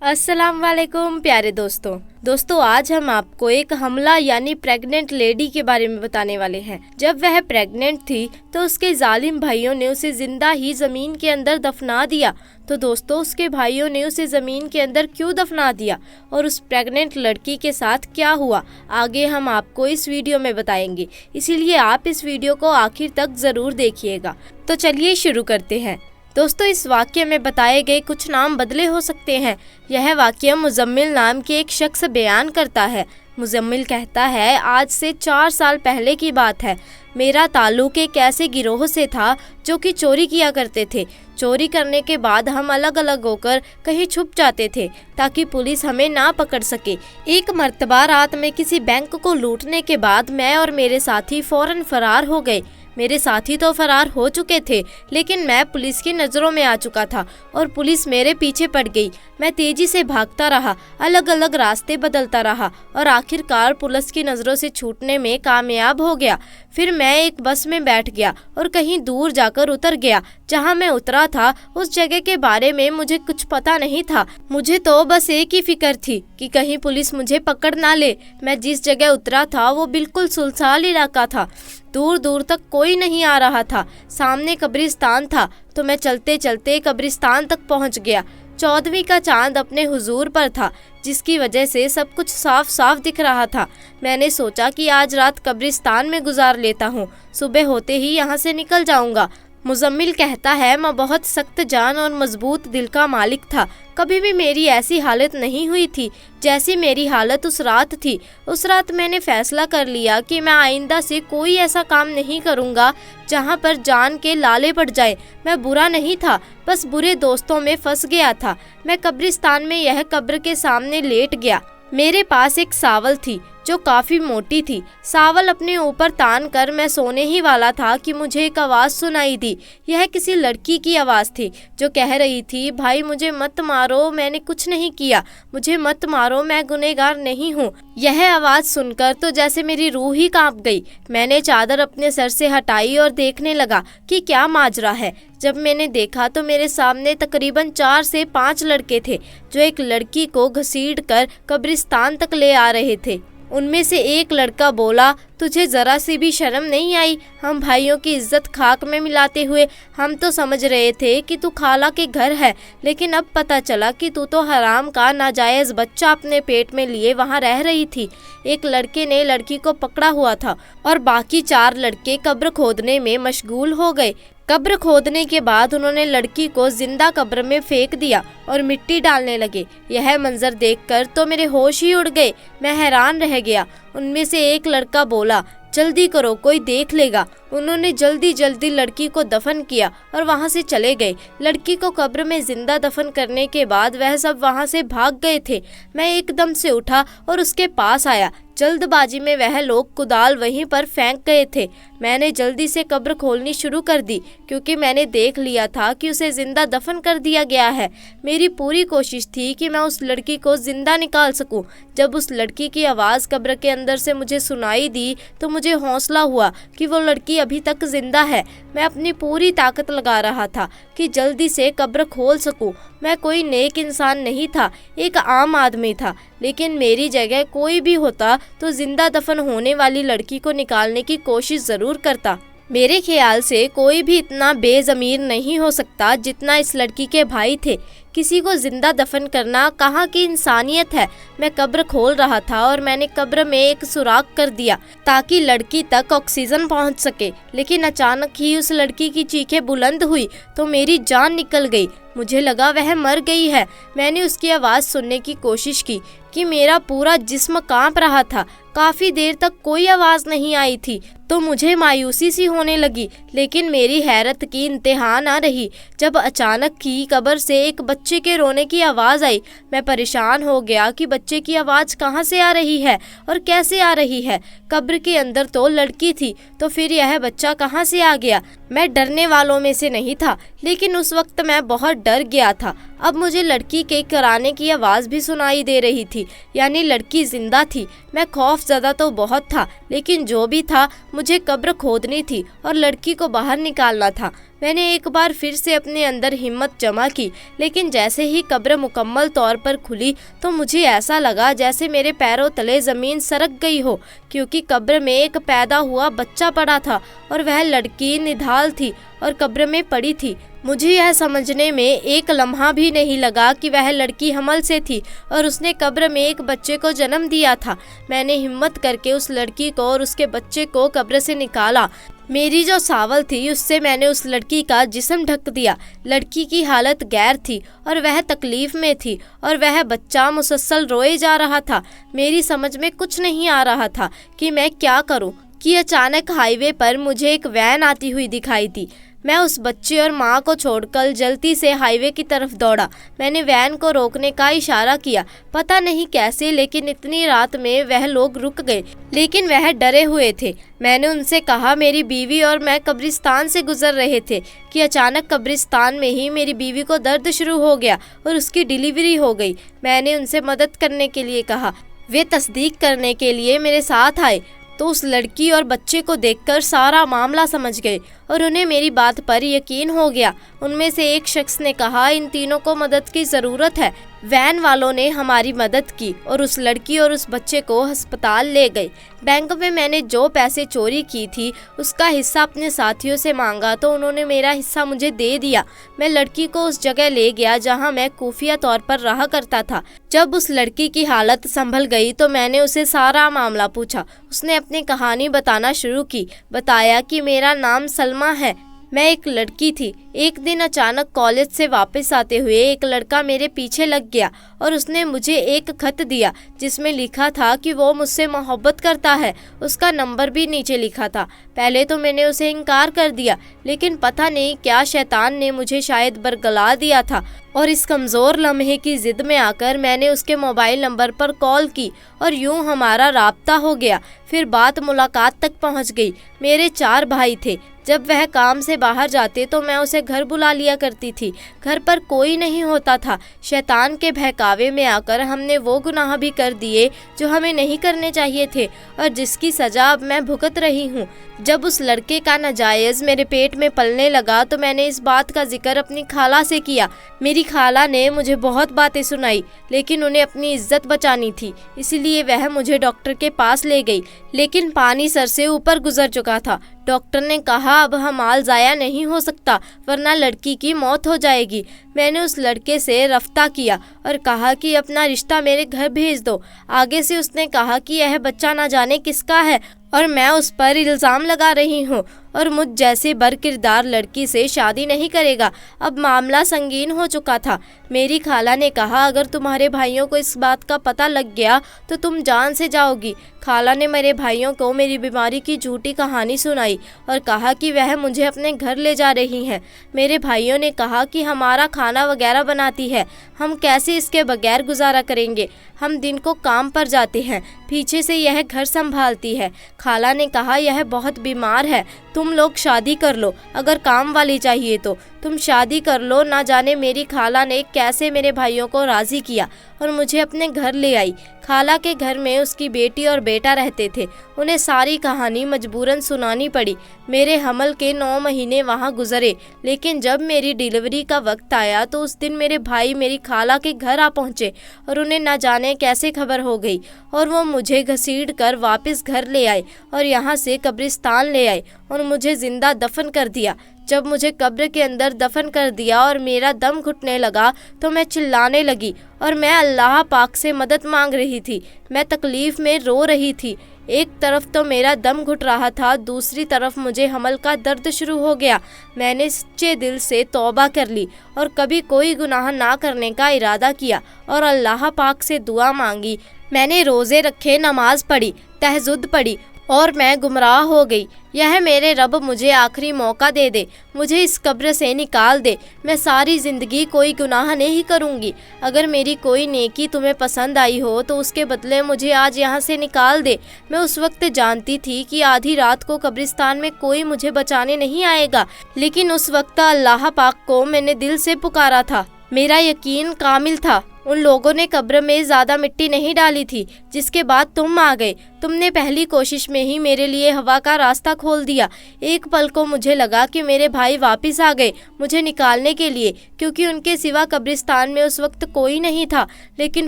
अस्सलाम वालेकुम प्यारे दोस्तों आज हम आपको एक हमला यानी प्रेग्नेंट लेडी के बारे में बताने वाले हैं। जब वह प्रेग्नेंट थी तो उसके जालिम भाइयों ने उसे जिंदा ही जमीन के अंदर दफना दिया। तो दोस्तों उसके भाइयों ने उसे जमीन के अंदर क्यों दफना दिया और उस प्रेग्नेंट लड़की के साथ क्या हुआ, आगे हम आपको इस वीडियो में बताएंगे, इसीलिए आप इस वीडियो को आखिर तक जरूर देखिएगा। तो चलिए शुरू करते हैं। दोस्तों इस वाक्य में बताए गए कुछ नाम बदले हो सकते हैं। यह वाक्य मुजम्मिल नाम के एक शख्स बयान करता है। मुजम्मिल कहता है, आज से 4 साल पहले की बात है। मेरा ताल्लुक एक ऐसे गिरोह से था जो कि चोरी किया करते थे। चोरी करने के बाद हम अलग अलग होकर कहीं छुप जाते थे ताकि पुलिस हमें ना पकड़ सके। एक मर्तबा रात में किसी बैंक को लूटने के बाद मैं और मेरे साथी फौरन फरार हो गए। मेरे साथी तो फरार हो चुके थे, लेकिन मैं पुलिस की नज़रों में आ चुका था और पुलिस मेरे पीछे पड़ गई। मैं तेजी से भागता रहा, अलग अलग रास्ते बदलता रहा और आखिरकार पुलिस की नज़रों से छूटने में कामयाब हो गया। फिर मैं एक बस में बैठ गया और कहीं दूर जाकर उतर गया। जहां मैं उतरा था उस जगह के बारे में मुझे कुछ पता नहीं था। मुझे तो बस एक ही फिक्र थी कि कहीं पुलिस मुझे पकड़ ना ले। मैं जिस जगह उतरा था वो बिल्कुल सुनसान इलाका था। दूर दूर तक कोई नहीं आ रहा था। सामने कब्रिस्तान था तो मैं चलते चलते कब्रिस्तान तक पहुंच गया। 14वीं का चांद अपने हुजूर पर था, जिसकी वजह से सब कुछ साफ साफ दिख रहा था। मैंने सोचा कि आज रात कब्रिस्तान में गुजार लेता हूँ, सुबह होते ही यहाँ से निकल जाऊंगा। मुजम्मिल कहता है, मैं बहुत सख्त जान और मजबूत दिल का मालिक था। कभी भी मेरी ऐसी हालत नहीं हुई थी जैसी मेरी हालत उस रात थी। उस रात मैंने फैसला कर लिया कि मैं आइंदा से कोई ऐसा काम नहीं करूँगा जहाँ पर जान के लाले पड़ जाए। मैं बुरा नहीं था, बस बुरे दोस्तों में फंस गया था। मैं कब्रिस्तान में यह कब्र के सामने लेट गया। मेरे पास एक सावल थी जो काफ़ी मोटी थी। सावल अपने ऊपर तान कर मैं सोने ही वाला था कि मुझे एक आवाज़ सुनाई दी। यह किसी लड़की की आवाज़ थी जो कह रही थी, भाई मुझे मत मारो, मैंने कुछ नहीं किया, मुझे मत मारो, मैं गुनहगार नहीं हूँ। यह आवाज़ सुनकर तो जैसे मेरी रूह ही कांप गई। मैंने चादर अपने सर से हटाई और देखने लगा कि क्या माजरा है। जब मैंने देखा तो मेरे सामने तकरीबन 4 से 5 लड़के थे जो एक लड़की को घसीट कर कब्रिस्तान तक ले आ रहे थे। उनमें से एक लड़का बोला, तुझे ज़रा सी भी शर्म नहीं आई? हम भाइयों की इज्जत खाक में मिलाते हुए हम तो समझ रहे थे कि तू खाला के घर है, लेकिन अब पता चला कि तू तो हराम का नाजायज़ बच्चा अपने पेट में लिए वहाँ रह रही थी। एक लड़के ने लड़की को पकड़ा हुआ था और बाकी 4 लड़के कब्र खोदने में मशगूल हो गए। कब्र खोदने के बाद उन्होंने लड़की को जिंदा कब्र में फेंक दिया और मिट्टी डालने लगे। यह मंजर देखकर तो मेरे होश ही उड़ गए। मैं हैरान रह गया। उनमें से एक लड़का बोला, जल्दी करो कोई देख लेगा। उन्होंने जल्दी जल्दी लड़की को दफन किया और वहां से चले गए। लड़की को कब्र में जिंदा दफन करने के बाद वह सब वहां से भाग गए थे। मैं एकदम से उठा और उसके पास आया। जल्दबाजी में वह लोग कुदाल वहीं पर फेंक गए थे। मैंने जल्दी से कब्र खोलनी शुरू कर दी क्योंकि मैंने देख लिया था कि उसे जिंदा दफन कर दिया गया है। मेरी पूरी कोशिश थी कि मैं उस लड़की को जिंदा निकाल सकूं। जब उस लड़की की आवाज़ कब्र के अंदर से मुझे सुनाई दी तो मुझे हौसला हुआ कि वो लड़की अभी तक जिंदा है। मैं अपनी पूरी ताकत लगा रहा था कि जल्दी से कब्र खोल सकूं। मैं कोई नेक इंसान नहीं था, एक आम आदमी था, लेकिन मेरी जगह कोई भी होता तो जिंदा दफन होने वाली लड़की को निकालने की कोशिश ज़रूर करता। मेरे ख्याल से कोई भी इतना बेज़मीर नहीं हो सकता जितना इस लड़की के भाई थे। किसी को जिंदा दफन करना कहाँ की इंसानियत है। मैं कब्र खोल रहा था और मैंने कब्र में एक सुराख कर दिया ताकि लड़की तक ऑक्सीजन पहुँच सके, लेकिन अचानक ही उस लड़की की चीखें बुलंद हुई तो मेरी जान निकल गई। मुझे लगा वह मर गई है। मैंने उसकी आवाज़ सुनने की कोशिश की कि मेरा पूरा जिस्म कांप रहा था। काफ़ी देर तक कोई आवाज़ नहीं आई थी तो मुझे मायूसी सी होने लगी, लेकिन मेरी हैरत की इंतहा ना रही जब अचानक ही कब्र से एक बच्चे के रोने की आवाज़ आई। मैं परेशान हो गया कि बच्चे की आवाज़ कहाँ से आ रही है और कैसे आ रही है। कब्र के अंदर तो लड़की थी, तो फिर यह बच्चा कहाँ से आ गया? मैं डरने वालों में से नहीं था, लेकिन उस वक्त मैं बहुत डर गया था। अब मुझे लड़की के कराने की आवाज़ भी सुनाई दे रही थी, यानी लड़की जिंदा थी। मैं खौफज़दा तो बहुत था, लेकिन जो भी था मुझे कब्र खोदनी थी और लड़की को बाहर निकालना था। मैंने एक बार फिर से अपने अंदर हिम्मत जमा की, लेकिन जैसे ही कब्र मुकम्मल तौर पर खुली तो मुझे ऐसा लगा जैसे मेरे पैरों तले ज़मीन सरक गई हो, क्योंकि कब्र में एक पैदा हुआ बच्चा पड़ा था और वह लड़की निढाल थी और कब्र में पड़ी थी। मुझे यह समझने में एक लम्हा भी नहीं लगा कि वह लड़की हमल से थी और उसने कब्र में एक बच्चे को जन्म दिया था। मैंने हिम्मत करके उस लड़की को और उसके बच्चे को कब्र से निकाला। मेरी जो सावल थी उससे मैंने उस लड़की का जिस्म ढक दिया। लड़की की हालत गैर थी और वह तकलीफ में थी और वह बच्चा मुसलसल रोए जा रहा था। मेरी समझ में कुछ नहीं आ रहा था कि मैं क्या करूं कि अचानक हाईवे पर मुझे एक वैन आती हुई दिखाई दी। मैं उस बच्चे और माँ को छोड़कर जल्दी से हाईवे की तरफ दौड़ा। मैंने वैन को रोकने का इशारा किया, पता नहीं कैसे, लेकिन इतनी रात में वह लोग रुक गए, लेकिन वह डरे हुए थे। मैंने उनसे कहा मेरी बीवी और मैं कब्रिस्तान से गुजर रहे थे कि अचानक कब्रिस्तान में ही मेरी बीवी को दर्द शुरू हो गया और उसकी डिलीवरी हो गई। मैंने उनसे मदद करने के लिए कहा। वे तस्दीक करने के लिए मेरे साथ आए तो उस लड़की और बच्चे को देखकर सारा मामला समझ गए और उन्हें मेरी बात पर यकीन हो गया। उनमें से एक शख्स ने कहा इन तीनों को मदद की ज़रूरत है। वैन वालों ने हमारी मदद की और उस लड़की और उस बच्चे को अस्पताल ले गए। बैंक में मैंने जो पैसे चोरी की थी उसका हिस्सा अपने साथियों से मांगा तो उन्होंने मेरा हिस्सा मुझे दे दिया। मैं लड़की को उस जगह ले गया जहां मैं खुफिया तौर पर रहा करता था। जब उस लड़की की हालत संभल गई तो मैंने उसे सारा मामला पूछा। उसने अपनी कहानी बताना शुरू की। बताया कि मेरा नाम सलमा है, मैं एक लड़की थी। एक दिन अचानक कॉलेज से वापस आते हुए एक लड़का मेरे पीछे लग गया और उसने मुझे एक खत दिया जिसमें लिखा था कि वो मुझसे मोहब्बत करता है। उसका नंबर भी नीचे लिखा था। पहले तो मैंने उसे इनकार कर दिया, लेकिन पता नहीं क्या शैतान ने मुझे शायद बरगला दिया था और इस कमज़ोर लम्हे की ज़िद में आकर मैंने उसके मोबाइल नंबर पर कॉल की और यूं हमारा राब्ता हो गया। फिर बात मुलाकात तक पहुंच गई। मेरे 4 भाई थे। जब वह काम से बाहर जाते तो मैं उसे घर बुला लिया करती थी। घर पर कोई नहीं होता था। शैतान के बहकावे में आकर हमने वो गुनाह भी कर दिए जो हमें नहीं करने चाहिए थे और जिसकी सज़ा अब मैं भुगत रही हूँ। जब उस लड़के का नाजायज़ मेरे पेट में पलने लगा तो मैंने इस बात का जिक्र अपनी खाला से किया। मेरी खाला ने मुझे बहुत बातें सुनाई, लेकिन उन्हें अपनी इज्जत बचानी थी, इसीलिए वह मुझे डॉक्टर के पास ले गई। लेकिन पानी सर से ऊपर गुजर चुका था। डॉक्टर ने कहा अब माल ज़ाया नहीं हो सकता, वरना लड़की की मौत हो जाएगी। मैंने उस लड़के से रफ्ता किया और कहा कि अपना रिश्ता मेरे घर भेज दो। आगे से उसने कहा कि यह बच्चा ना जाने किसका है और मैं उस पर इल्ज़ाम लगा रही हूँ और मुझ जैसे बरकिरदार लड़की से शादी नहीं करेगा। अब मामला संगीन हो चुका था। मेरी खाला ने कहा अगर तुम्हारे भाइयों को इस बात का पता लग गया तो तुम जान से जाओगी। खाला ने मेरे भाइयों को मेरी बीमारी की झूठी कहानी सुनाई और कहा कि वह मुझे अपने घर ले जा रही हैं। मेरे भाइयों ने कहा कि हमारा खाना वगैरह बनाती है, हम कैसे इसके बगैर गुजारा करेंगे। हम दिन को काम पर जाते हैं, पीछे से यह घर संभालती है। खाला ने कहा यह बहुत बीमार है, तुम लोग शादी कर लो। अगर काम वाली चाहिए तो तुम शादी कर लो। ना जाने मेरी खाला ने कैसे मेरे भाइयों को राज़ी किया और मुझे अपने घर ले आई। खाला के घर में उसकी बेटी और बेटा रहते थे। उन्हें सारी कहानी मजबूरन सुनानी पड़ी। मेरे हमल के 9 महीने वहाँ गुजरे, लेकिन जब मेरी डिलीवरी का वक्त आया तो उस दिन मेरे भाई मेरी खाला के घर आ पहुँचे और उन्हें ना जाने कैसे खबर हो गई और वो मुझे घसीट कर वापस घर ले आए और यहाँ से कब्रिस्तान ले आए और मुझे ज़िंदा दफन कर दिया। जब मुझे कब्र के अंदर दफन कर दिया और मेरा दम घुटने लगा तो मैं चिल्लाने लगी और मैं अल्लाह पाक से मदद मांग रही थी। मैं तकलीफ़ में रो रही थी। एक तरफ तो मेरा दम घुट रहा था, दूसरी तरफ मुझे हमल का दर्द शुरू हो गया। मैंने सच्चे दिल से तौबा कर ली और कभी कोई गुनाह ना करने का इरादा किया और अल्लाह पाक से दुआ मांगी। मैंने रोज़े रखे, नमाज पढ़ी, तहज्जुद पढ़ी और मैं गुमराह हो गई। यह मेरे रब मुझे आखिरी मौका दे दे, मुझे इस कब्र से निकाल दे। मैं सारी ज़िंदगी कोई गुनाह नहीं करूँगी। अगर मेरी कोई नेकी तुम्हें पसंद आई हो तो उसके बदले मुझे आज यहाँ से निकाल दे। मैं उस वक्त जानती थी कि आधी रात को कब्रिस्तान में कोई मुझे बचाने नहीं आएगा, लेकिन उस वक्त अल्लाह पाक को मैंने दिल से पुकारा था। मेरा यकीन कामिल था। उन लोगों ने कब्र में ज्यादा मिट्टी नहीं डाली थी, जिसके बाद तुम आ गए। तुमने पहली कोशिश में ही मेरे लिए हवा का रास्ता खोल दिया। एक पल को मुझे लगा कि मेरे भाई वापस आ गए मुझे निकालने के लिए, क्योंकि उनके सिवा कब्रिस्तान में उस वक्त कोई नहीं था। लेकिन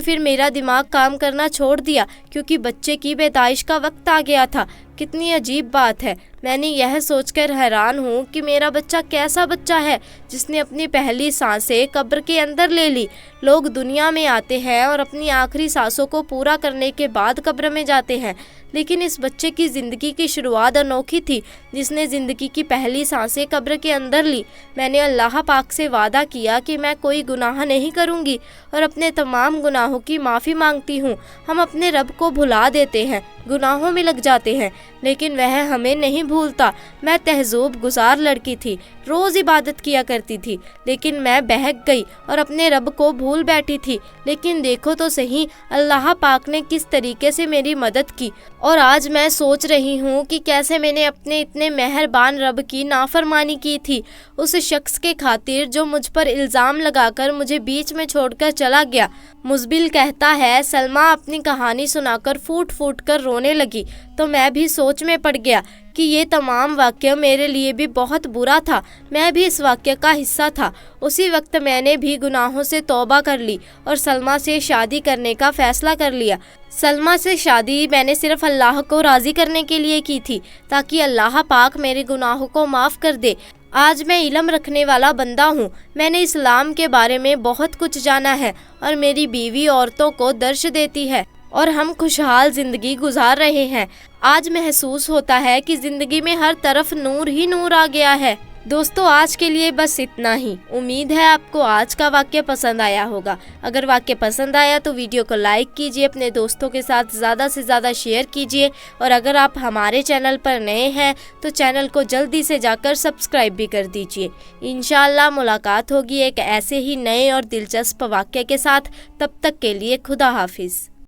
फिर मेरा दिमाग काम करना छोड़ दिया, क्योंकि बच्चे की पैदाइश का वक्त आ गया था। कितनी अजीब बात है। मैंने यह सोचकर हैरान हूँ कि मेरा बच्चा कैसा बच्चा है जिसने अपनी पहली सांसें कब्र के अंदर ले ली। लोग दुनिया में आते हैं और अपनी आखिरी सांसों को पूरा करने के बाद कब्र में जाते हैं, लेकिन इस बच्चे की ज़िंदगी की शुरुआत अनोखी थी, जिसने ज़िंदगी की पहली सांसें कब्र के अंदर ली। मैंने अल्लाह पाक से वादा किया कि मैं कोई गुनाह नहीं करूँगी और अपने तमाम गुनाहों की माफ़ी मांगती हूँ। हम अपने रब को भुला देते हैं, गुनाहों में लग जाते हैं, लेकिन वह हमें नहीं भूलता। मैं तहज़्ज़ुब गुज़ार लड़की थी, रोज़ इबादत किया करती थी, लेकिन मैं बहक गई और अपने रब को भूल बैठी थी। लेकिन देखो तो सही, अल्लाह पाक ने किस तरीके से मेरी मदद की। और आज मैं सोच रही हूँ कि कैसे मैंने अपने इतने मेहरबान रब की नाफरमानी की थी, उस शख्स के खातिर जो मुझ पर इल्ज़ाम लगाकर मुझे बीच में छोड़कर चला गया। मुज़बिल कहता है, सलमा अपनी कहानी सुनाकर फूट फूट कर रोने लगी, तो मैं भी सोच में पड़ गया कि ये तमाम वाक़या मेरे लिए भी बहुत बुरा था। मैं भी इस वाक़या का हिस्सा था। उसी वक्त मैंने भी गुनाहों से तौबा कर ली और सलमा से शादी करने का फ़ैसला कर लिया। सलमा से शादी मैंने सिर्फ अल्लाह को राज़ी करने के लिए की थी, ताकि अल्लाह पाक मेरे गुनाहों को माफ़ कर दे। आज मैं इल्म रखने वाला बंदा हूँ। मैंने इस्लाम के बारे में बहुत कुछ जाना है और मेरी बीवी औरतों को दर्श देती है और हम खुशहाल ज़िंदगी गुजार रहे हैं। आज महसूस होता है कि ज़िंदगी में हर तरफ नूर ही नूर आ गया है। दोस्तों, आज के लिए बस इतना ही। उम्मीद है आपको आज का वाक्य पसंद आया होगा। अगर वाक्य पसंद आया तो वीडियो को लाइक कीजिए, अपने दोस्तों के साथ ज़्यादा से ज़्यादा शेयर कीजिए, और अगर आप हमारे चैनल पर नए हैं तो चैनल को जल्दी से जाकर सब्सक्राइब भी कर दीजिए। इंशाअल्लाह मुलाकात होगी एक ऐसे ही नए और दिलचस्प वाक्य के साथ। तब तक के लिए खुदा हाफिज़।